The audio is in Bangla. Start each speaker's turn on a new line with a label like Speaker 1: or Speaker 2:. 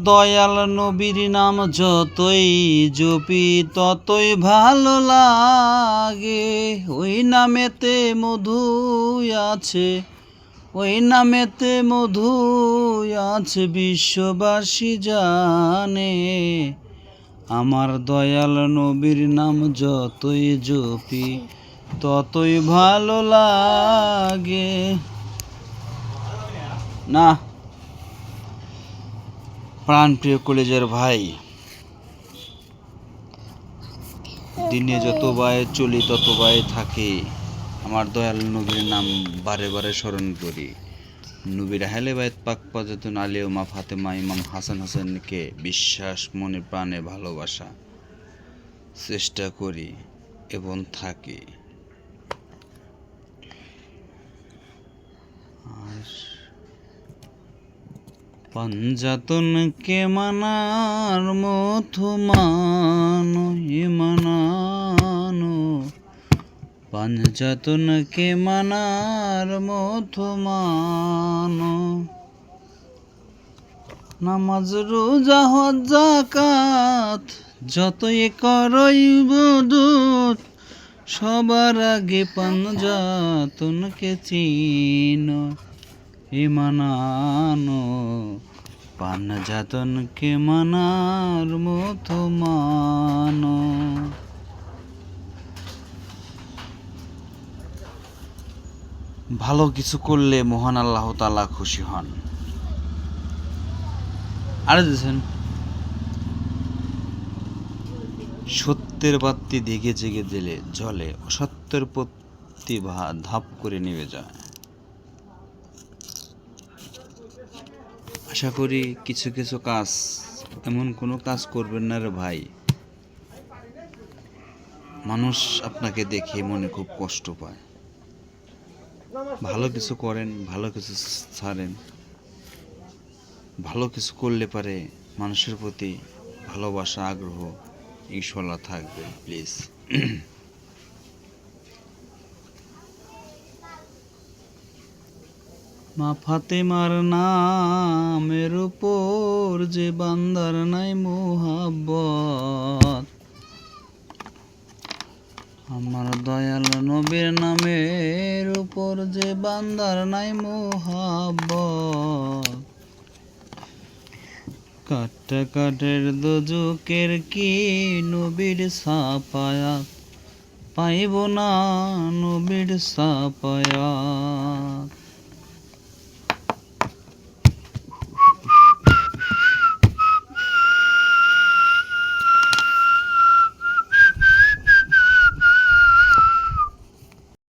Speaker 1: দয়াল নবীর নাম যতই জপি ততই ভালো লাগে। ওই নামেতে মধু আছে, ওই নামেতে মধু আছে, বিশ্ববাসী জানে। আমার দয়াল নবীর নাম যতই জপি ততই ভালো লাগে। না প্রাণপ্রিয় কলেজের ভাই, দিনে যত বায়ে চলি তত বায়ে থাকি। আমার দয়াল নবীর নাম বারে বারে স্মরণ করি। নবীর আহলে বাইত পাক পাজাতুন আলী ও মা ফাতেমা ইমাম হাসান হোসেনকে বিশ্বাস, মনে প্রাণে ভালোবাসা চেষ্টা করি এবং থাকি। পাঞ্জাতনকে মানার মতো মানো মানানো, পাঞ্জাতনকে মানার মতো মানো। নামাজ রোজা হজ যাকাত যতই করই ইবাদত, সবার আগে পাঞ্জাতনকে চিনো মানানো। পাঞ্জাতনকে মানার মতো মানো। ভালো কিছু করলে মহান আল্লাহ তাআলা খুশি হন। আর দেখেন, সত্যের বাতি দিকে জেগে দিলে জ্বলে, অসত্যের প্রতি ধাপ করে নিভে যায়। আশা করি কিছু কিছু কাজ, এমন কোনো কাজ করবেন না রে ভাই, মানুষ আপনাকে দেখে মনে খুব কষ্ট পায়। ভালো কিছু করেন, ভালো কিছু ছাড়েন। ভালো কিছু করলে পারে মানুষের প্রতি ভালোবাসা, আগ্রহ ইনশাআল্লাহ থাকবে। প্লিজ মা ফাতেমার নামের উপর যে বান্দার নাই মোহাব্বত, আমার দয়াল নবীর নামের উপর যে বান্দার নাই মোহাব্বত, কাটা কাটের দোজকের কি নবীর সাফায়াত পাইব না, নবীর সাফায়াত।